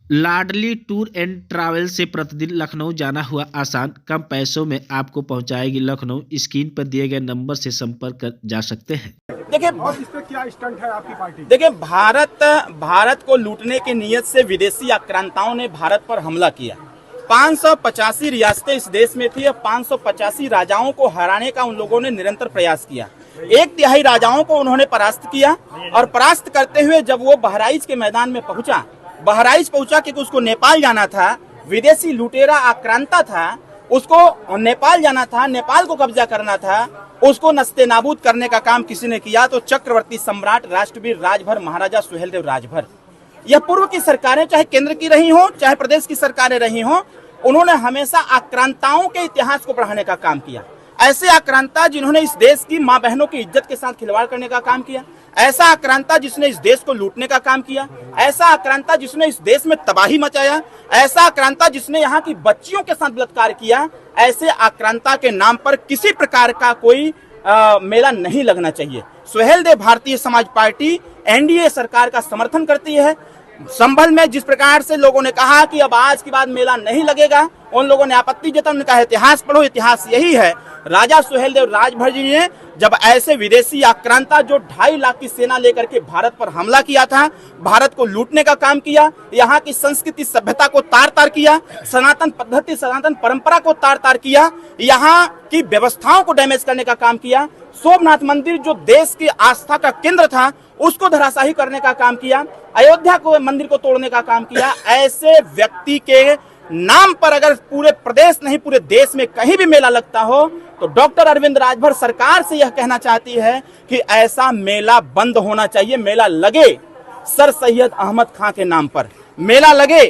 Ladli tour and travel से प्रतिदिन लखनऊ जाना हुआ आसान, कम पैसों में आपको पहुंचाएगी लखनऊ। स्क्रीन पर दिए गए नंबर से संपर्क कर जा सकते हैं। देखिए, इस पे क्या स्टंट है आपकी पार्टी? देखिए भारत को लूटने की नीयत से विदेशी आक्रांताओं ने भारत पर हमला किया। 585 रियासतें इस देश में थी और 585 राजाओं को हराने का उन लोगों ने निरंतर प्रयास किया। 1/3 राजाओं को उन्होंने परास्त किया और परास्त करते हुए जब वो बहराइच के मैदान में पहुंचा, बहराइच पहुंचा क्योंकि उसको नेपाल जाना था, विदेशी लुटेरा आक्रांता था, उसको नेपाल जाना था, नेपाल को कब्जा करना था, उसको नस्ते नाबूद करने का काम किसी ने किया तो चक्रवर्ती सम्राट राष्ट्रवीर राजभर महाराजा सुहेलदेव राजभर। यह पूर्व की सरकारें चाहे केंद्र की रही हो चाहे प्रदेश की सरकारें रही हो, उन्होंने हमेशा आक्रांताओं के इतिहास को बढ़ाने का काम किया। ऐसे आक्रांता जिन्होंने इस देश की माँ बहनों की इज्जत के साथ खिलवाड़ करने का काम किया, ऐसा आक्रांता जिसने इस देश को लूटने का काम किया, ऐसा आक्रांता जिसने इस देश में तबाही मचाया, ऐसा आक्रांता जिसने यहाँ की बच्चियों के साथ बलात्कार किया, ऐसे आक्रांता के नाम पर किसी प्रकार का कोई मेला नहीं लगना चाहिए। सुहेलदेव भारतीय समाज पार्टी एनडीए सरकार का समर्थन करती है। संभल में जिस प्रकार से लोगों ने कहा कि अब आज के बाद मेला नहीं लगेगा, उन लोगों ने आपत्ति जताई। उन्होंने कहा इतिहास पढ़ो, इतिहास यही है। राजा सुहेलदेव राजभर जी ने जब ऐसे विदेशी आक्रांता जो 2.5 लाख की सेना लेकर के भारत पर हमला किया था, भारत को लूटने का काम किया, यहाँ की संस्कृति सभ्यता को तार तार किया, सनातन पद्धति सनातन परंपरा को तार तार किया, यहाँ की व्यवस्थाओं को डैमेज करने का काम किया, सोमनाथ मंदिर जो देश की आस्था का केंद्र था उसको धराशाही करने का काम किया, अयोध्या को मंदिर को तोड़ने का काम किया। ऐसे व्यक्ति के नाम पर अगर पूरे प्रदेश नहीं पूरे देश में कहीं भी मेला लगता हो तो डॉक्टर अरविंद राजभर सरकार से यह कहना चाहती है कि ऐसा मेला बंद होना चाहिए। मेला लगे सर सैयद अहमद खां के नाम पर, मेला लगे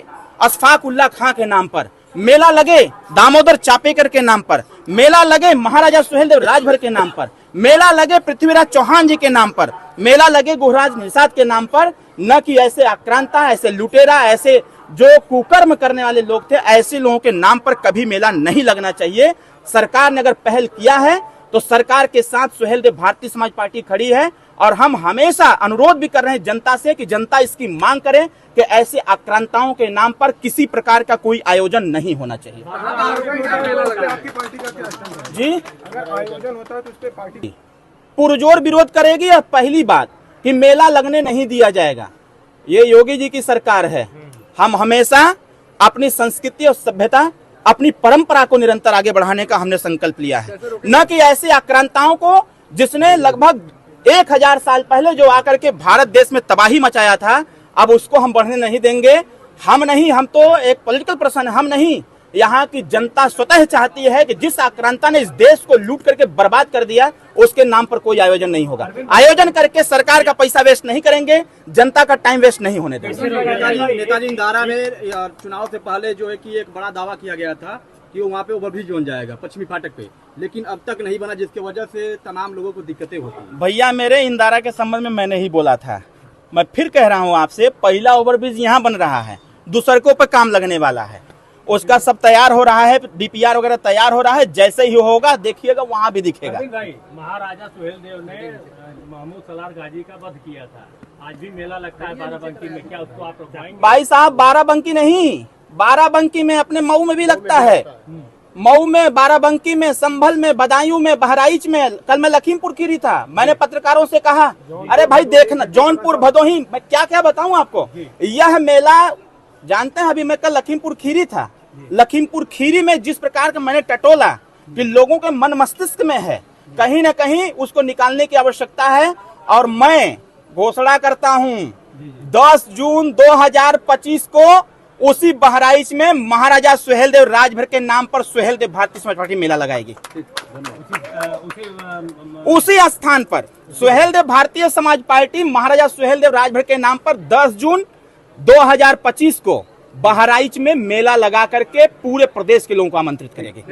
अशफाक उल्लाह खां के नाम पर, मेला लगे दामोदर चापेकर के नाम पर, मेला लगे महाराजा सुहेलदेव राजभर के नाम पर, मेला लगे पृथ्वीराज चौहान जी के नाम पर, मेला लगे गुहराज निषाद के नाम पर, न कि ऐसे आक्रांता, ऐसे लुटेरा, ऐसे जो कुकर्म करने वाले लोग थे, ऐसे लोगों के नाम पर कभी मेला नहीं लगना चाहिए। सरकार ने अगर पहल किया है तो सरकार के साथ सुहेलदेव भारतीय समाज पार्टी खड़ी है और हम हमेशा अनुरोध भी कर रहे हैं जनता से कि जनता इसकी मांग करे कि ऐसे आक्रांताओं के नाम पर किसी प्रकार का कोई आयोजन नहीं होना चाहिए। आपकी पार्टी का क्या स्टंट है? जी, अगर आयोजन होता है तो इस पे पार्टी पुरजोर विरोध करेगी। और पहली बात कि मेला लगने नहीं दिया जाएगा, ये योगी जी की सरकार है। हम हमेशा अपनी संस्कृति और सभ्यता, अपनी परंपरा को निरंतर आगे बढ़ाने का हमने संकल्प लिया है, न कि ऐसे आक्रांताओं को जिसने लगभग 1000 साल पहले जो आकर के भारत देश में तबाही मचाया था, अब उसको हम बढ़ने नहीं देंगे। हम नहीं, हम तो एक पॉलिटिकल पर्सन, हम नहीं, यहाँ की जनता स्वतः चाहती है कि जिस आक्रांता ने इस देश को लूट करके बर्बाद कर दिया उसके नाम पर कोई आयोजन नहीं होगा। आयोजन करके सरकार का पैसा वेस्ट नहीं करेंगे, जनता का टाइम वेस्ट नहीं होने देंगे। नेताजी इंदारा में चुनाव से पहले जो है कि एक बड़ा दावा किया गया था कि वहाँ पे ओवरब्रिज बन जाएगा पश्चिमी फाटक पे, लेकिन अब तक नहीं बना, जिसकी वजह से तमाम लोगों को दिक्कतें होती हैं। भैया, मेरे इंदारा के संबंध में मैंने ही बोला था, मैं फिर कह रहा हूँ आपसे, पहला ओवरब्रिज यहाँ बन रहा है, दूसरकों पर काम लगने वाला है, उसका सब तैयार हो रहा है, डीपीआर वगैरह तैयार हो रहा है। जैसे ही होगा देखिएगा वहाँ भी दिखेगा। महाराजा सुहेलदेव ने महमूद सलार गाजी का वध किया था, आज भी मेला लगता है बाराबंकी में, क्या उसको आप रुकवाएंगे? भाई साहब, बाराबंकी नहीं, बाराबंकी में अपने मऊ में भी लगता है, मऊ में, बाराबंकी में, संभल में, बदायूं में, बहराइच में। कल मैं लखीमपुर खीरी था, मैंने पत्रकारों से कहा अरे भाई देखना, जौनपुर, भदोही, मैं क्या क्या बताऊं आपको। यह मेला जानते हैं, अभी मैं कल लखीमपुर खीरी था, लखीमपुर खीरी में जिस प्रकार का मैंने टटोला कि लोगों के मन मस्तिष्क में है, कहीं ना कहीं उसको निकालने की आवश्यकता है। और मैं घोषणा करता हूं 10 जून 2025 को उसी बहराइच में महाराजा सुहेलदेव राजभर के नाम पर सुहेलदेव भारतीय समाज पार्टी मेला लगाएगी। उसी स्थान पर सुहेलदेव भारतीय समाज पार्टी महाराजा सुहेलदेव राजभर के नाम पर 10 जून 2025 को बहराइच में मेला लगा करके पूरे प्रदेश के लोगों को आमंत्रित करेगी।